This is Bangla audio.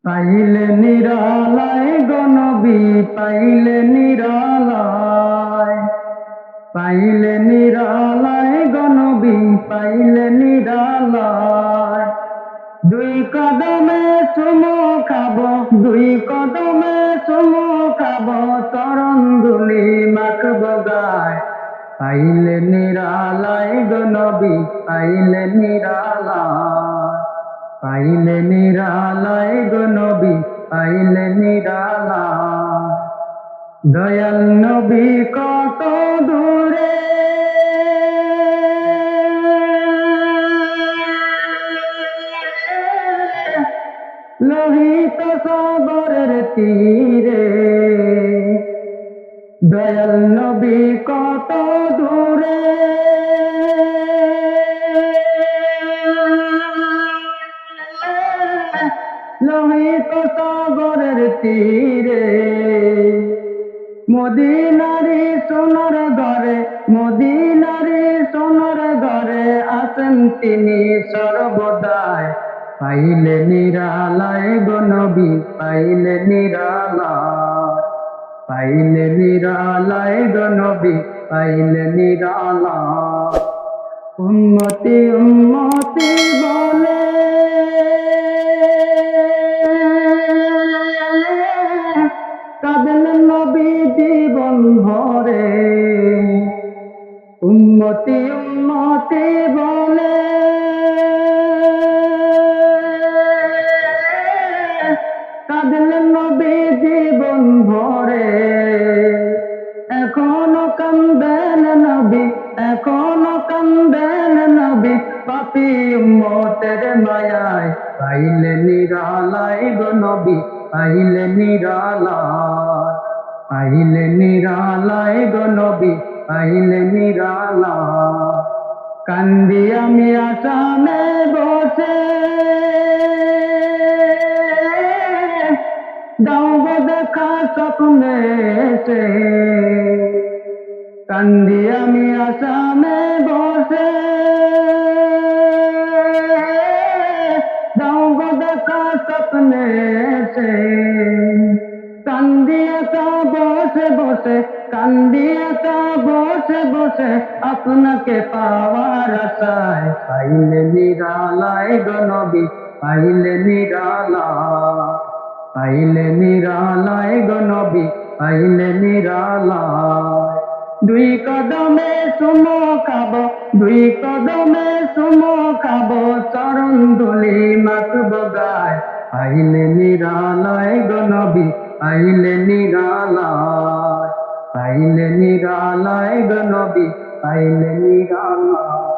পাইলে নিরালায় গনবী পাইলে নিরালায়, পাইলে নিরালায় গনবী পাইলে নিরালায়। দুই কদমে চুমো খাবো, দুই কদমে চুমো খাবো, চরণ ধুলি মাখবো গায়। পাইলে নিরালায় গনবী পাইলে নিরালায়, পাইলে নিরালায় গনবী পাইলে নিরালায়। দয়াল নবী কত দূরে, লোহিত সাগরের তীরে। দয়াল নবী কত দূরে, লোহিত সাগরের তীরে। মদিনারি সোনার ঘরে, মদিনারি সোনার ঘরে আছেন তিনি সর্বদাই। পাইলে নিরালায় গনবী পাইলে নিরালায়, পাইলে নিরালায় গনবী পাইলে নিরালায়। উম্মতি উম্মতি বলে কাঁদেন নবী জীবন ভরে। উম্মতি উম্মতি বলে কাঁদেন নবী জীবন ভরে। এখনো কান্দেন নবী, এখনো কান্দেন নবী, পাপী উম্মতের মায়ায়। পাইলে নিরালায় গনবী পাইলে নিরালায়, পাইলে নিরালায় গনবী পাইলে নিরালায়। কান্দি আমি আসামে বসে, দাও গো দেখা স্বপ্নে এসে। কান্দি আমি আসামে বসে, দাও গো দেখা স্বপ্নে এসে। কান্দিয়াটা বসে বসে, কান্দিয়াটা বসে বসে, আপনাকে পাওয়ার আশায়। পাইলে নিরালায় গনবী পাইলে নিরালায়, পাইলে নিরালায় গনবী পাইলে নিরালায়। দুই কদমে চুমো খাবো, দুই কদমে চুমো খাবো, চরণ ধুলি মাখবো গায়। পাইলে নিরালায় গনবী পাইলে নিরালায়, পাইলে নিরালায় গনবী পাইলে নিরালায়।